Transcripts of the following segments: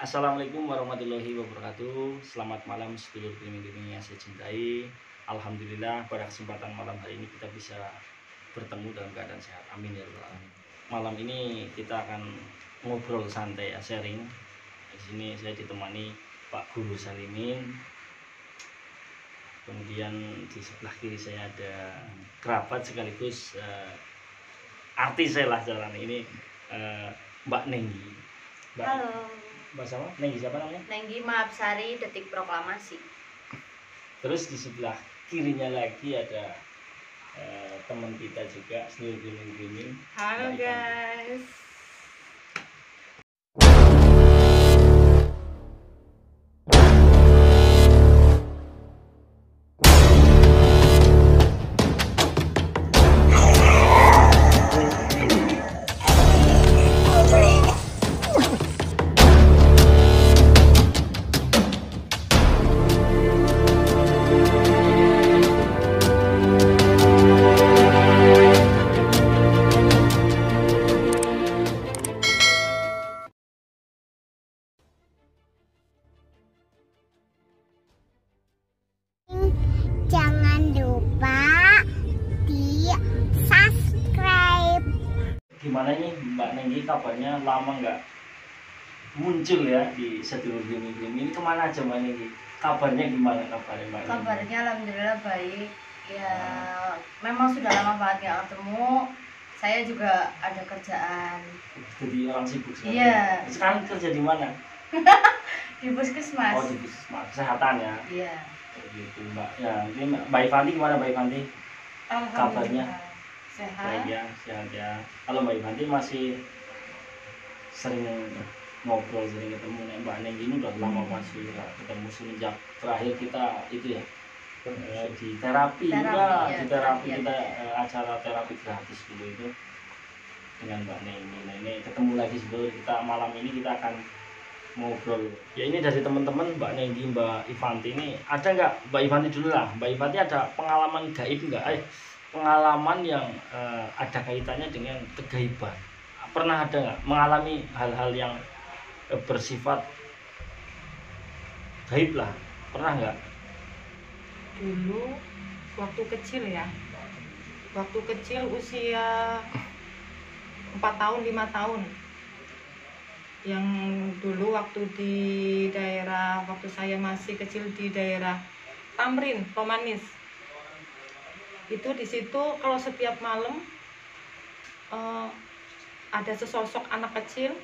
Assalamualaikum warahmatullahi wabarakatuh. Selamat malam sedulur keliling-keliling yang saya cintai. Alhamdulillah pada kesempatan malam hari ini kita bisa bertemu dalam keadaan sehat. Amin ya rabbal alamin. Malam ini kita akan ngobrol santai, sharing. Di sini saya ditemani Pak Guru Salimin. Kemudian di sebelah kiri saya ada kerabat sekaligus artis saya lah jalan ini, Mbak Nenggi. Halo. Mbak siapa? Nenggi siapa namanya? Nenggi Mahabsari, Detik Proklamasi. Terus di sebelah kirinya lagi ada teman kita juga, Senior Gaming. Halo guys. Jangan lupa di subscribe. Gimana ini Mbak Nenggi, kabarnya lama nggak muncul ya di Sedulur Gaming. Ini kemana aja Mbak Nenggi? Kabarnya gimana kabarnya Mbak Nenggi? Kabarnya alhamdulillah baik. Ya, memang sudah lama banget nggak ketemu. Saya juga ada kerjaan. Jadi orang sibuk sekarang. Iya. Sekarang kerja di mana? Di puskesmas. Oh, di puskesmas kesehatan ya. Iya. Gitu Mbak. Ya, ini Mbak Ivanti gimana Mbak Ivanti? Kabarnya? Sehat. Baik ya, sehat ya. Kalau Mbak Ivanti masih sering ngobrol, sering ketemu nih Mbak Nenggi ini udah lama masih nggak ketemu semenjak terakhir kita itu ya di terapi Terapi, ya, ya, di terapi ya. kita acara terapi gratis dulu itu dengan Mbak Nenggi. Nah ini ketemu lagi sebelum kita malam ini kita akan ngobrol. Ya ini dari teman-teman Mbak Nenggi, Mbak Ivanti ini ada nggak, Mbak Ivanti dulu lah. Mbak Ivanti ada pengalaman gaib nggak? Pengalaman yang ada kaitannya dengan kegaiban. Pernah ada nggak mengalami hal-hal yang bersifat gaib lah? Pernah nggak? Dulu waktu kecil ya, waktu kecil usia 4 tahun 5 tahun, yang dulu waktu di daerah, waktu saya masih kecil di daerah Tamrin, Romanis, itu di situ kalau setiap malam ada sesosok anak kecil,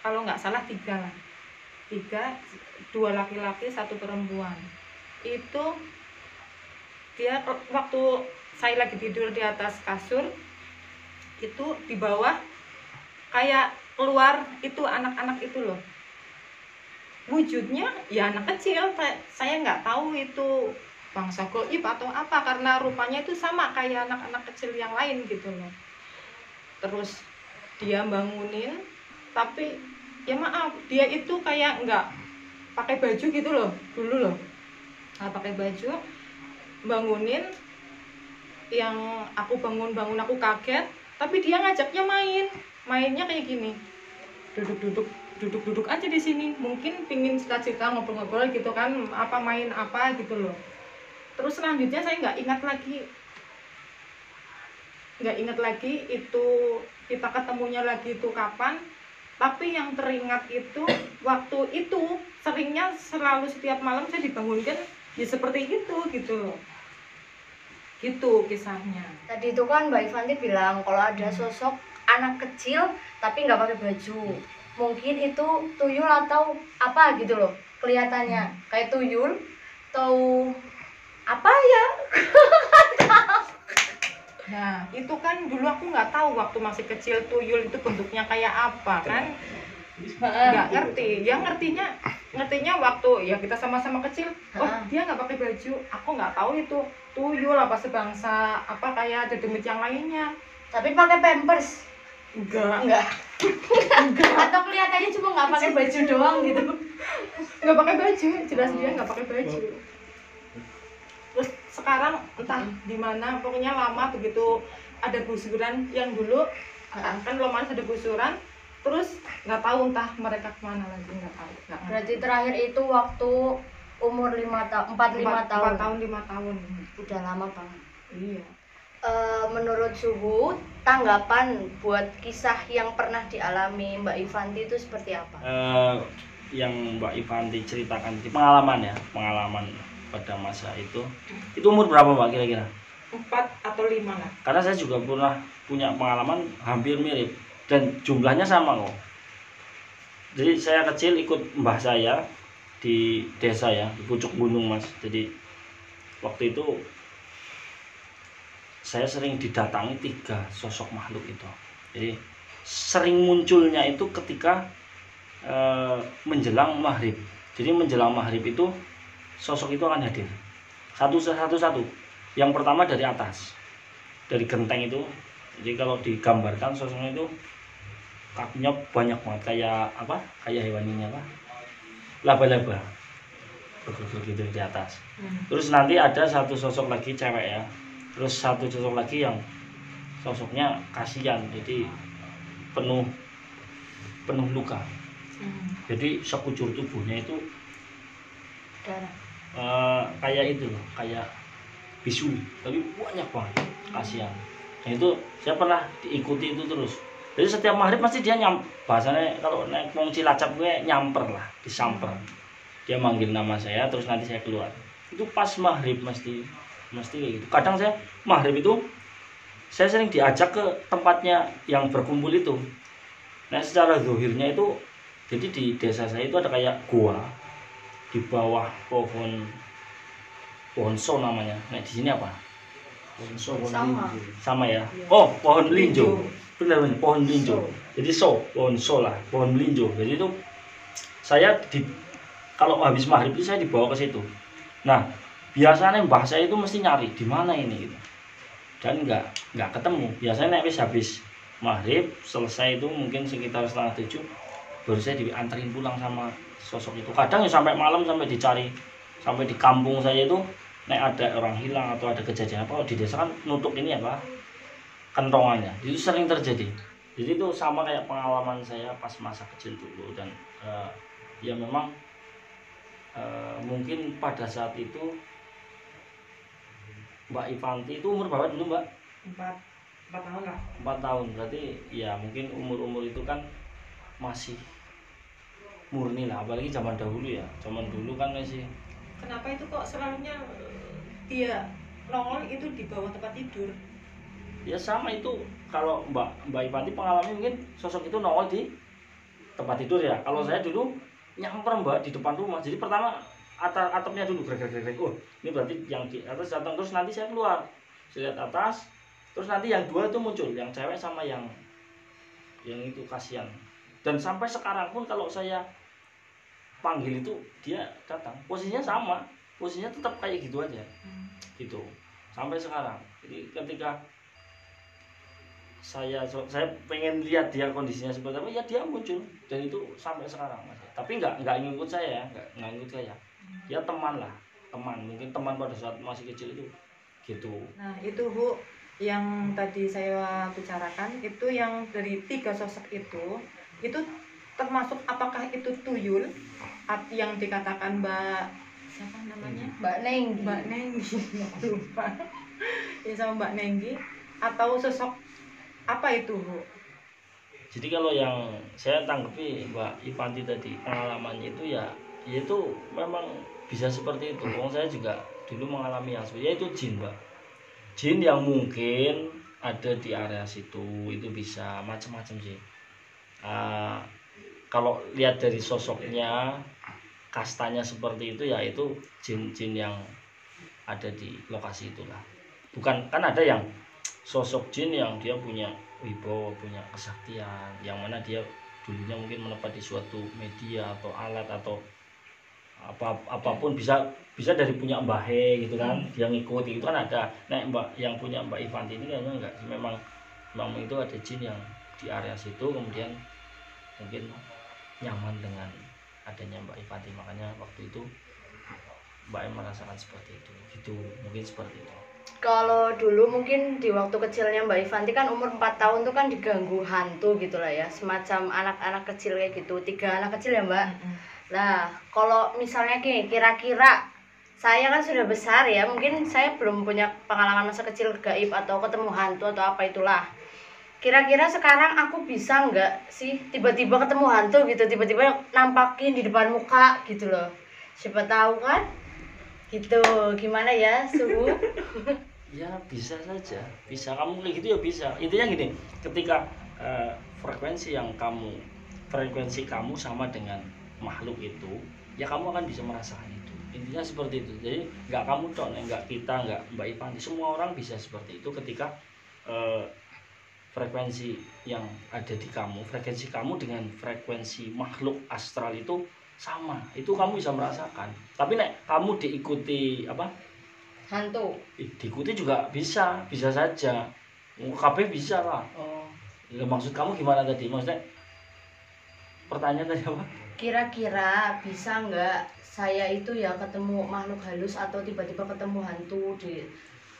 kalau nggak salah 3, 2 laki-laki 1 perempuan. Itu dia waktu saya lagi tidur di atas kasur, itu di bawah kayak keluar itu anak-anak itu loh, wujudnya ya anak kecil. Saya nggak tahu itu bangsa gaib atau apa, karena rupanya itu sama kayak anak-anak kecil yang lain gitu loh. Terus dia bangunin, tapi ya maaf, dia itu kayak nggak pakai baju gitu loh dulu loh, nggak pakai baju, bangunin. Yang aku bangun aku kaget, tapi dia ngajaknya mainnya kayak gini, duduk aja di sini, mungkin pingin cerita ngobrol-ngobrol gitu kan, apa main apa gitu loh. Terus selanjutnya saya nggak ingat lagi itu kita ketemunya lagi itu kapan. Tapi yang teringat itu waktu itu seringnya selalu setiap malam saya dibangunkan ya seperti itu gitu loh. Gitu kisahnya. Tadi itu kan Mbak Ivanti bilang kalau ada sosok anak kecil tapi nggak pakai baju. Mungkin itu tuyul atau apa gitu loh. Kelihatannya kayak tuyul atau apa ya? Nah, itu kan dulu aku nggak tahu waktu masih kecil tuyul itu bentuknya kayak apa kan. Nggak ngerti. Ya ngertinya waktu ya kita sama-sama kecil. Oh, dia nggak pakai baju. Aku nggak tahu itu tuyul apa sebangsa apa kayak dedemit yang lainnya. Tapi pakai pampers. Enggak. Atau kelihatannya cuma nggak pakai baju doang gitu. Nggak pakai baju, jelas dia nggak pakai baju. Terus sekarang entah di mana, pokoknya lama begitu ada gusuran yang dulu kan Romanis ada gusuran, terus nggak tahu entah mereka kemana lagi, nggak tahu. Berarti terakhir itu waktu umur 4-5 tahun. 4 tahun 5 tahun. Udah lama banget. Iya. Menurut Suhu, tanggapan buat kisah yang pernah dialami Mbak Ivanti itu seperti apa? Yang Mbak Ivanti ceritakan di pengalaman pada masa itu umur berapa Mbak kira-kira? 4 atau 5 lah. Karena saya juga pernah punya pengalaman hampir mirip dan jumlahnya sama kok. Jadi saya kecil ikut mbah saya di desa ya, di pucuk gunung Mas. Jadi waktu itu saya sering didatangi 3 sosok makhluk itu. Jadi sering munculnya itu ketika menjelang maghrib. Jadi menjelang maghrib itu sosok itu akan hadir satu. Yang pertama dari atas, dari genteng itu. Jadi kalau digambarkan sosoknya itu kakinya banyak banget, kayak hewan ini laba-laba gitu di atas. Terus nanti ada satu sosok lagi cewek ya. Terus satu sosok lagi yang sosoknya kasihan, jadi penuh luka. Jadi sekujur tubuhnya itu Darah. kayak itu loh, kayak bisu, tapi banyak banget, kasihan. Dan itu saya pernah diikuti itu terus. Jadi setiap maghrib pasti dia bahasanya kalau naik wong Cilacap gue nyamper lah, disamper. Dia manggil nama saya, terus nanti saya keluar. Itu pas maghrib mesti kayak gitu. Kadang saya maghrib itu saya sering diajak ke tempatnya yang berkumpul itu. Nah secara zuhirnya itu, jadi di desa saya itu ada kayak gua di bawah pohon so namanya. Nah di sini apa? Pohon so, sama ya. Oh pohon linjo. Benar pohon linjo. Jadi pohon linjo. Jadi itu saya kalau habis maghrib itu saya dibawa ke situ. Nah biasanya mbah saya itu mesti nyari di mana ini gitu. Dan nggak ketemu. Biasanya habis maghrib selesai itu mungkin sekitar 6:30 baru saya diantarin pulang sama sosok itu. Kadang ya sampai malam, sampai dicari, sampai di kampung saya itu ada orang hilang atau ada kejadian apa di desa kan nutup ini kentongannya. Itu sering terjadi. Jadi itu sama kayak pengalaman saya pas masa kecil dulu. Dan ya memang mungkin pada saat itu Mbak Ivanti itu umur berapa dulu Mbak? 4 tahun lah. 4 tahun, berarti ya mungkin umur itu kan masih murni lah, apalagi zaman dahulu ya. Zaman dulu kan masih. Kenapa itu kok selalunya dia nongol itu di bawah tempat tidur? Ya sama itu, kalau Mbak Ivanti pengalaman mungkin sosok itu nongol di tempat tidur ya. Kalau saya dulu nyamper Mbak di depan rumah. Jadi pertama atapnya dulu grek. Oh, ini berarti yang di atas datang, terus nanti saya keluar. Saya lihat atas, terus nanti yang 2 itu muncul, yang cewek sama yang itu kasihan. Dan sampai sekarang pun kalau saya panggil itu dia datang. Posisinya sama, posisinya tetap kayak gitu aja. Gitu. Sampai sekarang. Jadi ketika saya pengen lihat dia kondisinya seperti apa, ya dia muncul, dan itu sampai sekarang Mas. Tapi nggak ngikut saya ya, nggak ngikut saya. Dia teman, mungkin teman pada saat masih kecil itu gitu. Nah itu Bu yang tadi saya bicarakan, itu yang dari 3 sosok itu termasuk apakah itu tuyul yang dikatakan Mbak siapa namanya? Mbak Nenggi lupa ya, sama Mbak Nenggi, atau sosok apa itu Bu? Jadi kalau yang saya tanggapi Mbak Ivanti tadi pengalamannya itu ya itu memang bisa seperti itu. Saya juga dulu mengalami yang seperti itu, jin Mbak. Jin yang mungkin ada di area situ itu bisa macam-macam sih. Kalau lihat dari sosoknya, kastanya seperti itu ya itu jin-jin yang ada di lokasi itulah. Bukan, kan ada yang sosok jin yang dia punya wibawa, punya kesaktian, yang mana dia dulunya mungkin menempati suatu media atau alat atau apapun, bisa dari punya Mbah He gitu kan, dia ngikuti itu kan ada. Nah Mbak yang punya Mbak Ivanti ini kayaknya enggak, memang itu ada jin yang di area situ, kemudian mungkin nyaman dengan adanya Mbak Ivanti, makanya waktu itu Mbak Em merasakan seperti itu gitu, mungkin seperti itu. Kalau dulu mungkin di waktu kecilnya Mbak Ivanti kan umur 4 tahun tuh kan diganggu hantu gitu lah ya, semacam anak-anak kecil kayak gitu, 3 anak kecil ya Mbak. Nah kalau misalnya kira-kira saya kan sudah besar ya, mungkin saya belum punya pengalaman masa kecil gaib atau ketemu hantu atau apa itulah. Kira-kira sekarang aku bisa nggak sih tiba-tiba ketemu hantu gitu, tiba-tiba nampakin di depan muka gitu loh. Siapa tahu kan? Gitu. Gimana ya, Suhu? Ya bisa saja, bisa kamu kayak gitu ya bisa. Intinya gini, ketika frekuensi kamu sama dengan makhluk itu, ya kamu akan bisa merasakan itu. Intinya seperti itu. Jadi nggak kamu dong, nggak kita, nggak Mbak Ivanti, semua orang bisa seperti itu ketika frekuensi yang ada di kamu, frekuensi kamu dengan frekuensi makhluk astral itu sama, itu kamu bisa merasakan. Tapi nek kamu diikuti apa? Hantu. Diikuti juga bisa saja. KB bisa lah. Oh. Ya, maksud kamu gimana tadi? Maksudnya pertanyaan tadi apa? Kira-kira bisa nggak saya itu ya ketemu makhluk halus atau tiba-tiba ketemu hantu di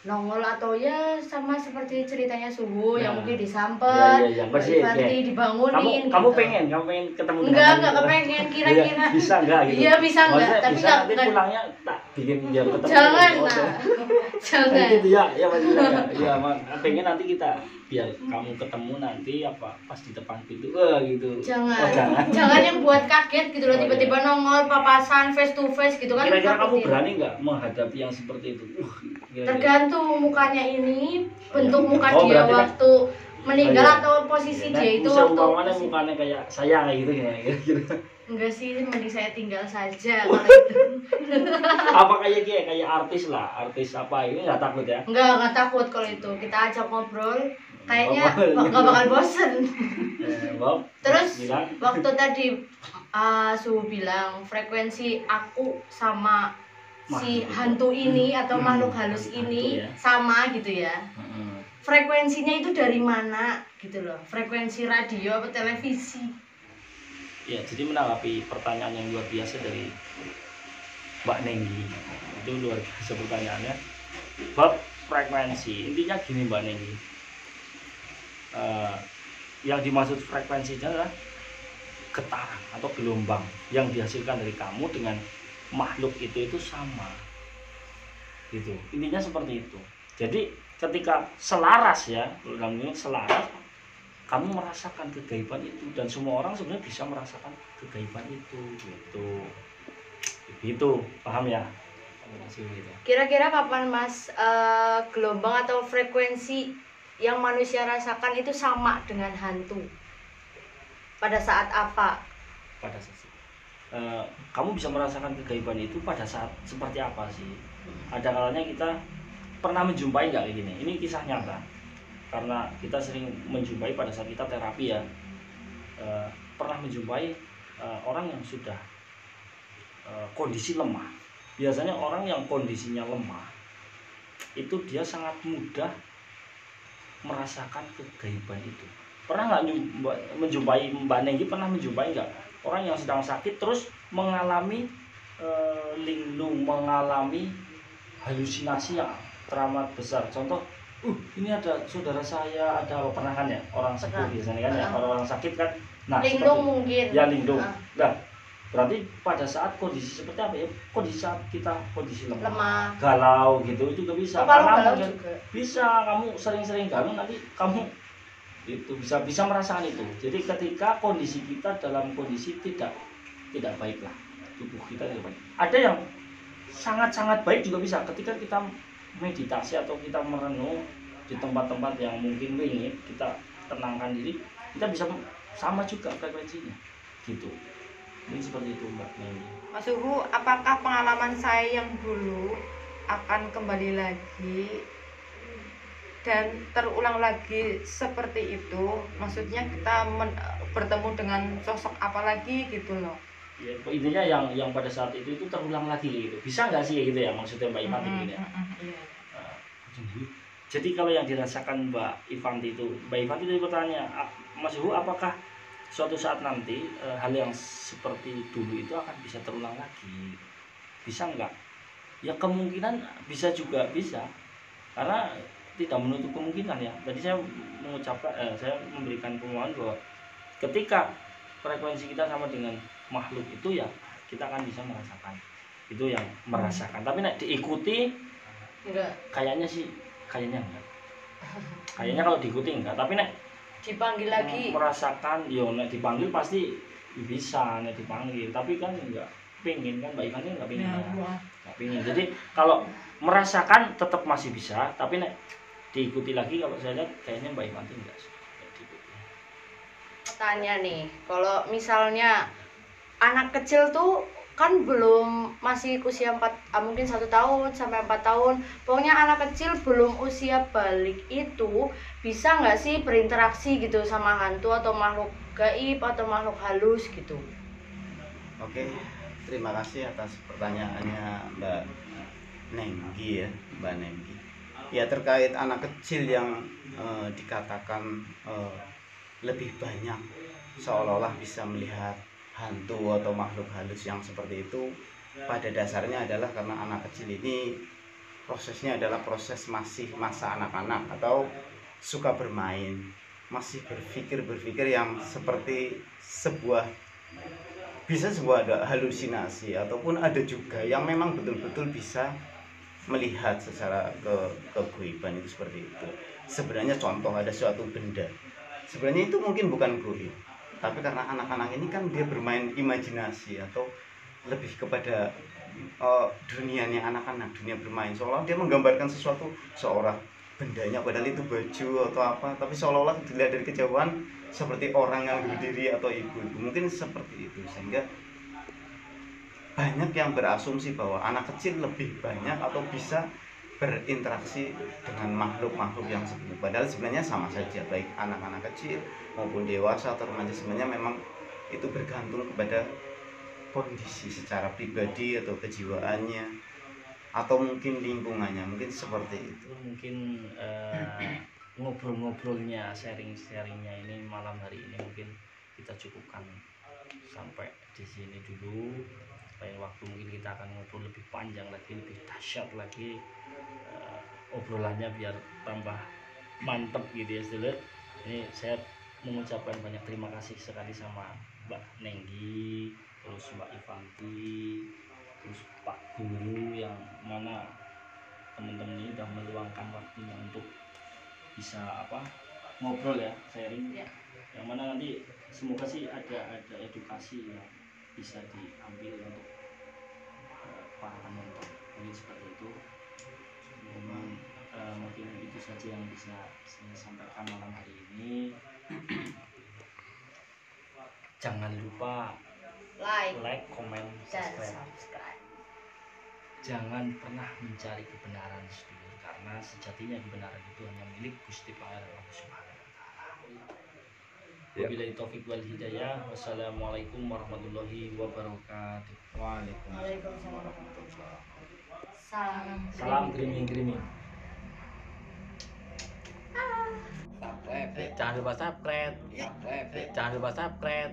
nongol atau ya sama seperti ceritanya Suhu yang mungkin disampet, ya, Mbak Ivanti dibangunin kamu gitu. pengen ketemu Enggak kepengen kira-kira. Bisa enggak gitu? Iya bisa enggak, maksudnya tapi bisa, enggak nanti pulangnya tak bikin biar ketemu. Jangan Oh, nah. Jangan. gitu ya maksudnya ya pengen nanti kita biar kamu ketemu nanti apa pas di depan pintu gitu. Jangan. Oh, Jangan yang buat kaget gitu loh, Oh, tiba-tiba nongol papasan face to face gitu kan. Kira-kira kamu takutin. berani nggak menghadapi yang seperti itu? Kira-kira. Tergantung mukanya ini, bentuk muka Oh, dia berarti kan- waktu meninggal iya. atau posisi Nah, dia itu bisa waktu umpamanya mukanya kayak saya kayak gitu gimana kira-kira? enggak sih, mending saya tinggal saja kalau itu. Apa kayak artis lah, artis apa ini nggak takut ya? Enggak takut kalau itu. Kita ajak ngobrol, kayaknya Oh, nggak bakal bosen. Bob, Terus bilang, waktu tadi Suhu bilang frekuensi aku sama si Makhluk. hantu ini atau makhluk halus Hantu ini ya. sama gitu ya. "Mm-mm." Frekuensinya itu dari mana gitu loh? Frekuensi radio atau televisi? Ya, jadi menanggapi pertanyaan yang luar biasa dari Mbak Nenggi, itu luar biasa pertanyaannya. Bab frekuensi, intinya gini Mbak Nenggi, yang dimaksud frekuensinya adalah getaran atau gelombang yang dihasilkan dari kamu dengan makhluk itu sama, gitu. Intinya seperti itu. Jadi ketika selaras ya, dalam ini selaras, kamu merasakan kegaiban itu dan semua orang sebenarnya bisa merasakan kegaiban itu, gitu, paham ya? Kira-kira kapan Mas gelombang atau frekuensi yang manusia rasakan itu sama dengan hantu? Pada saat apa? Pada saat kamu bisa merasakan kegaiban itu pada saat seperti apa sih? Ada kalanya kita pernah menjumpai nggak kayak gini? Ini kisah nyata. Karena kita sering menjumpai pada saat kita terapi ya, pernah menjumpai orang yang sudah kondisi lemah. Biasanya orang yang kondisinya lemah itu dia sangat mudah merasakan kegaiban itu. Pernah nggak menjumpai Mbak Nenggi, pernah menjumpai nggak orang yang sedang sakit terus mengalami linglung, mengalami halusinasi yang teramat besar? Contoh, ini ada saudara saya, ada apa, pernah kan ya, orang sepuh biasanya kan ya, orang sakit kan, nah linglung mungkin ya linglung. Nah berarti pada saat kondisi seperti apa ya, kondisi saat kita kondisi lemah. Galau gitu itu juga bisa. Galau juga bisa, kamu sering-sering galau nanti kamu itu bisa merasakan itu. Jadi ketika kondisi kita dalam kondisi tidak baik lah, tubuh kita tidak baik. Ada yang sangat baik juga bisa ketika kita meditasi atau kita merenung di tempat-tempat yang mungkin wingit, kita tenangkan diri, kita bisa sama juga frekuensinya gitu. Ini seperti itu Mbak Nenggi. Mas Suhu, apakah pengalaman saya yang dulu akan kembali lagi dan terulang lagi seperti itu? Maksudnya kita bertemu dengan sosok apa lagi gitu loh? Ya, intinya yang pada saat itu terulang lagi gitu. Bisa nggak sih gitu ya maksudnya Mbak Ivanti ini ya? Iya. Jadi kalau yang dirasakan Mbak Ivanti itu tadi bertanya, Mas Suhu, apakah suatu saat nanti hal yang seperti dulu itu akan bisa terulang lagi? Bisa nggak? ya kemungkinan bisa juga bisa, karena tidak menutup kemungkinan ya. Tadi saya mengucapkan saya memberikan pemahaman bahwa ketika frekuensi kita sama dengan makhluk itu ya kita akan bisa merasakan, itu yang merasakan. Tapi nek diikuti Enggak. kayaknya enggak. Kayaknya kalau diikuti enggak, tapi nek Dipanggil lagi. merasakan yo nek dipanggil pasti bisa nek dipanggil, tapi kan enggak pingin kan Mbak Ivan enggak pingin. Ya, Enggak pingin. Jadi kalau merasakan tetap masih bisa, tapi nek diikuti lagi kalau saya lihat kayaknya Mbak Ivan enggak sih. Tanya nih, kalau misalnya anak kecil tuh kan belum, masih usia mungkin 1 tahun sampai 4 tahun, pokoknya anak kecil belum usia balik itu bisa nggak sih berinteraksi gitu sama hantu atau makhluk gaib atau makhluk halus gitu? Oke, terima kasih atas pertanyaannya Mbak Nenggi ya, Mbak Nenggi. Ya, terkait anak kecil yang dikatakan lebih banyak seolah-olah bisa melihat hantu atau makhluk halus yang seperti itu, pada dasarnya adalah karena anak kecil ini prosesnya adalah proses masih masa anak-anak atau suka bermain, masih berpikir yang seperti sebuah ada halusinasi, ataupun ada juga yang memang betul-betul bisa melihat secara kegoiban itu seperti itu. Sebenarnya contoh ada suatu benda, sebenarnya itu mungkin bukan goib, tapi karena anak-anak ini kan dia bermain imajinasi atau lebih kepada dunianya anak-anak, dunia bermain, seolah dia menggambarkan sesuatu, seorang bendanya padahal itu baju atau apa, tapi seolah-olah dilihat dari kejauhan seperti orang yang berdiri atau ibu-ibu, mungkin seperti itu. Sehingga banyak yang berasumsi bahwa anak kecil lebih banyak atau bisa berinteraksi dengan makhluk-makhluk yang seperti itu. Padahal sebenarnya sama saja, baik anak-anak kecil maupun dewasa atau remaja, sebenarnya memang itu bergantung kepada kondisi secara pribadi atau kejiwaannya atau mungkin lingkungannya, mungkin seperti itu. Mungkin ngobrol-ngobrolnya, sharing-sharingnya ini malam hari ini mungkin kita cukupkan sampai di sini dulu. Lain waktu mungkin kita akan ngobrol lebih panjang lagi, lebih dahsyat lagi obrolannya biar tambah mantep gitu ya sedulur. Ini saya mengucapkan banyak terima kasih sekali sama Mbak Nenggi, terus Mbak Ivanti, terus Pak Guru, yang mana teman-teman ini sudah meluangkan waktunya untuk bisa ngobrol ya, sharing Ya. Yang mana nanti semoga sih ada edukasi yang bisa diambil untuk para penonton, mungkin seperti itu. Mungkin itu saja yang bisa saya sampaikan malam hari ini. Jangan lupa like, comment, dan subscribe. subscribe. Jangan pernah mencari kebenaran sendiri, karena sejatinya kebenaran itu hanya milik Gusti Allah Subhanahu wa taala. Wabillahi taufiq wal hidayah. Wassalamualaikum warahmatullahi wabarakatuh. Waalaikumsalam warahmatullahi wabarakatuh. Salam griming. Subscribe. Jangan lupa subscribe. Jangan lupa subscribe.